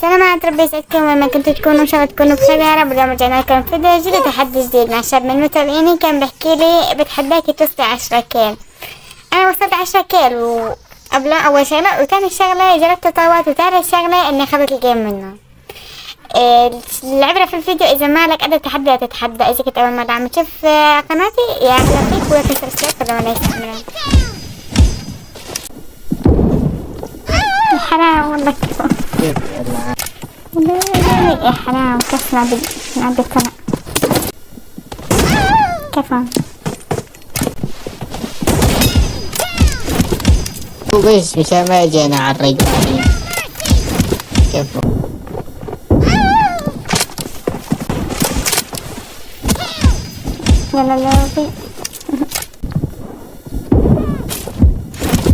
سلامات، ربي يسعدكم وين ما كنتوا تكونوا، ان شاء الله تكونوا بخير يا رب. اليوم رجعنا لكم فيديو جديد وتحدي جديد مع شاب من المتابعين. كان بحكي لي بتحداكي توصلي 10 كيل. انا وصلت 10 كيل وقبل اول شغله، وثاني شغله جربت تطاوات، وثالث شغله اني اخذت الجيم منه. العبرة في الفيديو اذا مالك قد تتحدى تتحدى. اذا كنت اول مرة عم تشوف قناتي يا اهلا فيك، ولا تنسى الاشتراك ولا ما يستعملها. حرام والله يا حرام، كيف نعدي السنة كيف وبس مشان ما جينا على الرجال. كيف يلا لوبي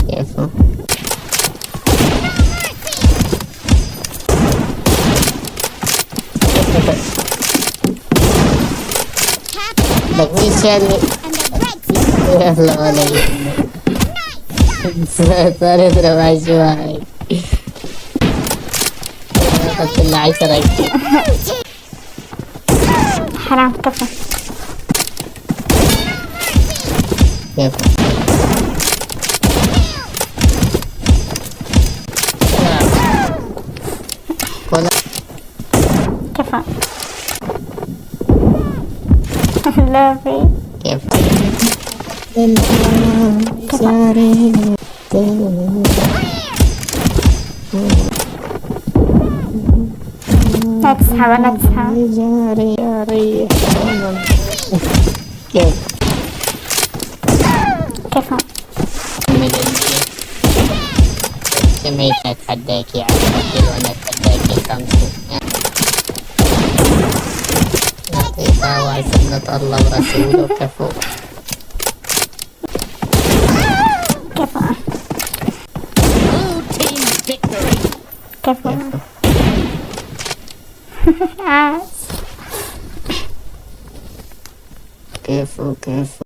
كيف لك مين شالني؟ يلا ولا صار يضرب عشوائي. أخذت لنا 10 حرام كفى. كيف كولا كفى لوبي كيف لا تسحب لا تسحب. جاري جاري كيف كفى سميت اتحداكي 10 كيلو وانا اتحداكي 5. يعطيك وسنة الله ورسوله. كفو كفى كفى كيف كيف